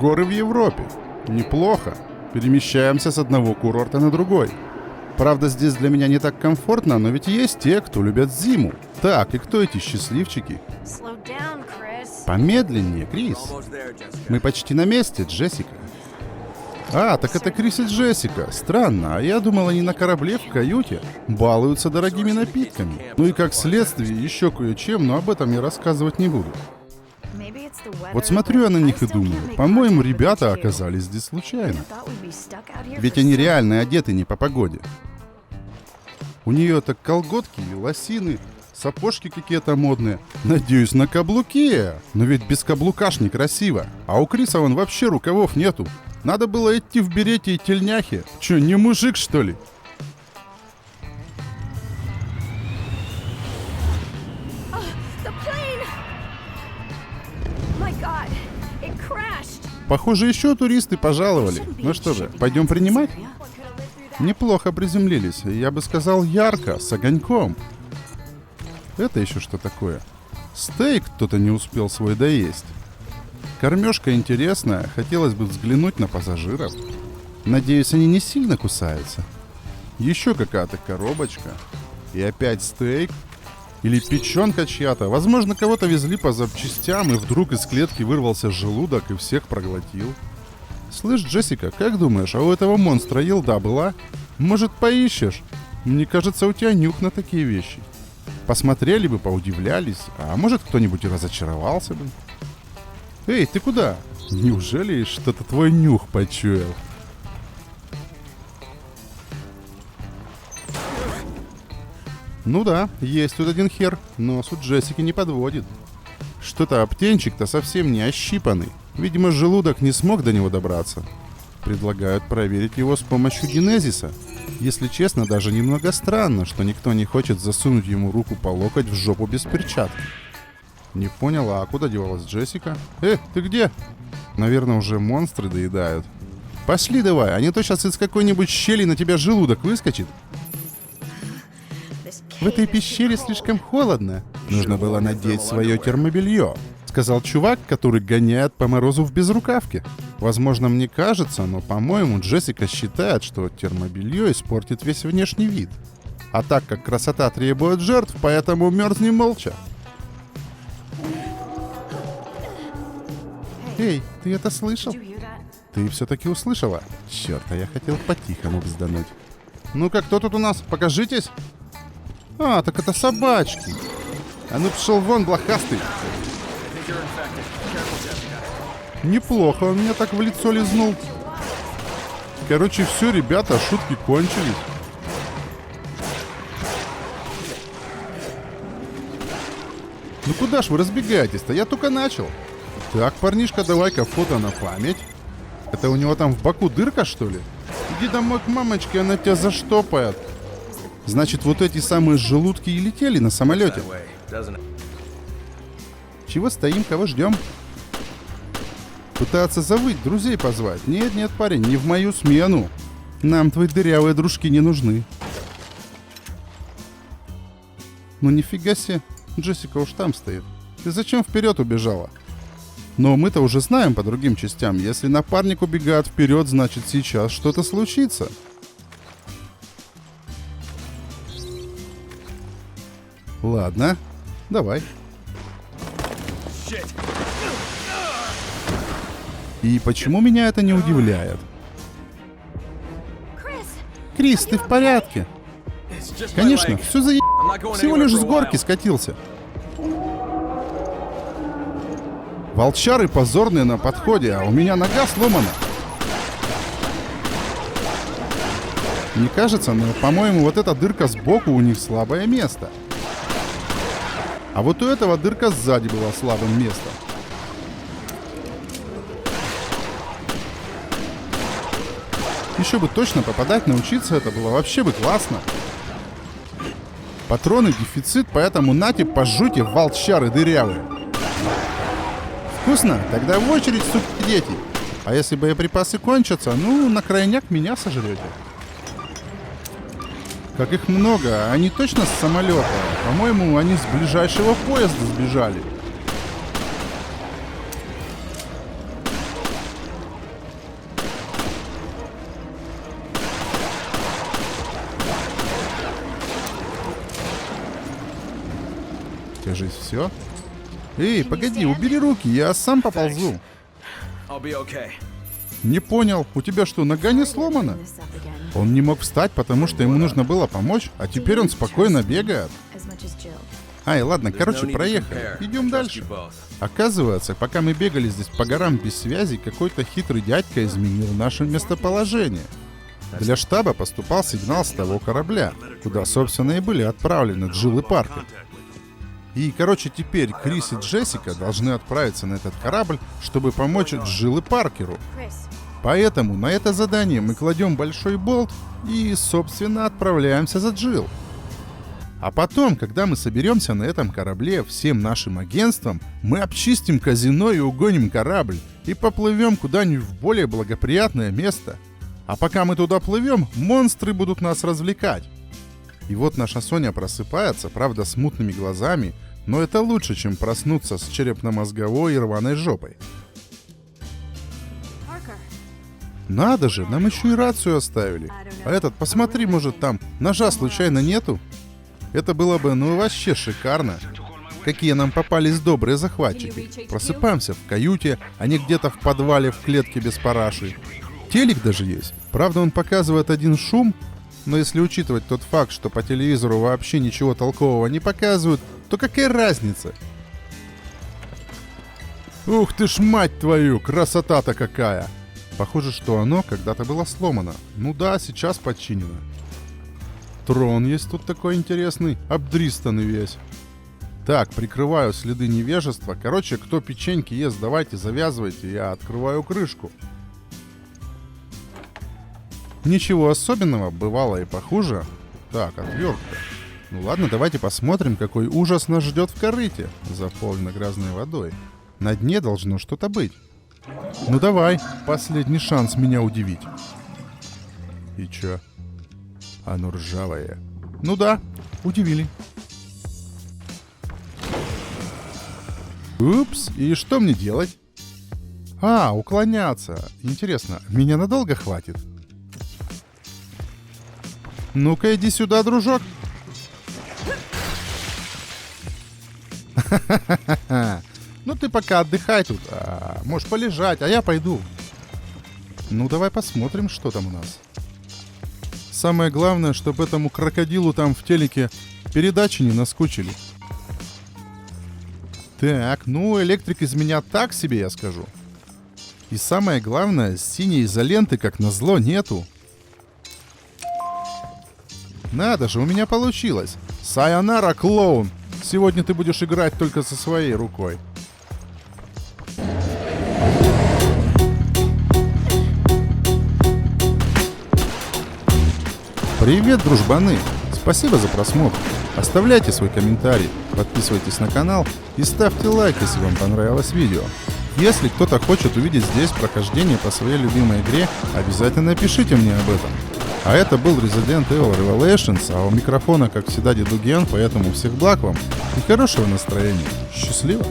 Горы в Европе. Неплохо. Перемещаемся с одного курорта на другой. Правда, здесь для меня не так комфортно, но ведь есть те, кто любят зиму. Так, и кто эти счастливчики? Помедленнее, Крис. Мы почти на месте, Джессика. А, так это Крис и Джессика. Странно, а я думал, они на корабле в каюте балуются дорогими напитками. Ну и как следствие еще кое-чем, но об этом я рассказывать не буду. Вот смотрю я на них и думаю, по-моему, ребята оказались здесь случайно. Ведь они реально одеты не по погоде. У нее-то колготки и лосины, сапожки какие-то модные. Надеюсь, на каблуке. Но ведь без каблука ж некрасиво. А у Криса вон вообще рукавов нету. Надо было идти в берете и тельняхе. Че, не мужик, что ли? Похоже, еще туристы пожаловали. Ну что же, пойдем принимать? Неплохо приземлились. Я бы сказал, ярко, с огоньком. Это еще что такое? Стейк кто-то не успел свой доесть. Кормежка интересная. Хотелось бы взглянуть на пассажиров. Надеюсь, они не сильно кусаются. Еще какая-то коробочка. И опять стейк. Или печенка чья-то. Возможно, кого-то везли по запчастям, и вдруг из клетки вырвался желудок и всех проглотил. Слышь, Джессика, как думаешь, а у этого монстра елда была? Может, поищешь? Мне кажется, у тебя нюх на такие вещи. Посмотрели бы, поудивлялись, а может, кто-нибудь и разочаровался бы. Эй, ты куда? Неужели что-то твой нюх почуял? Ну да, есть тут один хер, нос у Джессики не подводит. Что-то птенчик-то совсем не ощипанный. Видимо, желудок не смог до него добраться. Предлагают проверить его с помощью генезиса. Если честно, даже немного странно, что никто не хочет засунуть ему руку по локоть в жопу без перчатки. Не поняла, а куда девалась Джессика? Ты где? Наверное, уже монстры доедают. Пошли давай, а не то сейчас из какой-нибудь щели на тебя желудок выскочит. В этой пещере слишком холодно. Нужно было надеть свое термобелье, сказал чувак, который гоняет по морозу в безрукавке. Возможно, мне кажется, но, по-моему, Джессика считает, что термобелье испортит весь внешний вид. А так как красота требует жертв, поэтому мерзни молча. Эй, ты это слышал? Ты все-таки услышала? Черт, а я хотел по-тихому бздануть. Ну-ка, кто тут у нас? Покажитесь. А, так это собачки. А ну пошел вон, блохастый. Неплохо, он меня так в лицо лизнул. Короче, все, ребята, шутки кончились. Ну куда ж вы разбегаетесь-то? Я только начал. Так, парнишка, давай-ка фото на память. Это у него там в боку дырка, что ли? Иди домой к мамочке, она тебя заштопает. Значит, вот эти самые желудки и летели на самолете. Чего стоим, кого ждем? Пытаться завыть, друзей позвать. Нет, нет, парень, не в мою смену. Нам твои дырявые дружки не нужны. Ну нифига себе, Джессика уж там стоит. Ты зачем вперед убежала? Но мы-то уже знаем по другим частям. Если напарник убегает вперед, значит сейчас что-то случится. Ладно, давай. И почему меня это не удивляет? Крис, ты в порядке? Конечно, все за всего лишь с горки скатился. Волчары позорные на подходе, а у меня нога сломана. Не кажется, но, по-моему, вот эта дырка сбоку у них слабое место. А вот у этого дырка сзади была слабым местом. Еще бы точно попадать научиться, это было вообще бы классно. Патроны дефицит, поэтому нате, пожуйте, волчары дырявые. Вкусно? Тогда в очередь, сука, дети. А если боеприпасы кончатся, ну, на крайняк меня сожрете. Как их много, они точно с самолета. По-моему, они с ближайшего поезда сбежали. все. Эй, погоди, убери руки, я сам поползу. Не понял, у тебя что, нога не сломана? Он не мог встать, потому что ему нужно было помочь, а теперь он спокойно бегает. Ай, ладно, короче, проехали. Идем дальше. Оказывается, пока мы бегали здесь по горам без связи, какой-то хитрый дядька изменил наше местоположение. Для штаба поступал сигнал с того корабля, куда, собственно, и были отправлены Джилл и Паркер. И, короче, теперь Крис и Джессика должны отправиться на этот корабль, чтобы помочь Джилл и Паркеру. Поэтому на это задание мы кладем большой болт и, собственно, отправляемся за Джилл. А потом, когда мы соберемся на этом корабле всем нашим агентством, мы обчистим казино и угоним корабль и поплывем куда-нибудь в более благоприятное место. А пока мы туда плывем, монстры будут нас развлекать. И вот наша Соня просыпается, правда, с мутными глазами, но это лучше, чем проснуться с черепно-мозговой и рваной жопой. Надо же, нам еще и рацию оставили. А этот, посмотри, может, там ножа случайно нету? Это было бы, ну, вообще шикарно. Какие нам попались добрые захватчики. Просыпаемся в каюте, а не где-то в подвале в клетке без параши. Телек даже есть. Правда, он показывает один шум, но если учитывать тот факт, что по телевизору вообще ничего толкового не показывают, то какая разница? Ух ты ж, мать твою, красота-то какая! Похоже, что оно когда-то было сломано. Ну да, сейчас починено. Трон есть тут такой интересный, обдристанный весь. Так, прикрываю следы невежества. Короче, кто печеньки ест, давайте завязывайте, я открываю крышку. Ничего особенного, бывало и похуже. Так, отвертка. Ну ладно, давайте посмотрим, какой ужас нас ждет в корыте, заполненной грязной водой. На дне должно что-то быть. Ну давай, последний шанс меня удивить. И чё? Оно ржавое. Ну да, удивили. Упс, и что мне делать? А, уклоняться. Интересно, меня надолго хватит? Ну-ка, иди сюда, дружок. Ну ты пока отдыхай тут. Можешь полежать, а я пойду. Ну давай посмотрим, что там у нас. Самое главное, чтобы этому крокодилу там в телеке передачи не наскучили. Так, ну электрик из меня так себе, я скажу. И самое главное, синей изоленты, как назло, нету. Надо же, у меня получилось. Сайонара, клоун. Сегодня ты будешь играть только со своей рукой. Привет, дружбаны! Спасибо за просмотр. Оставляйте свой комментарий, подписывайтесь на канал и ставьте лайк, если вам понравилось видео. Если кто-то хочет увидеть здесь прохождение по своей любимой игре, обязательно пишите мне об этом. А это был Resident Evil Revelations, а у микрофона, как всегда, Дедуген, поэтому всех благ вам и хорошего настроения. Счастливо!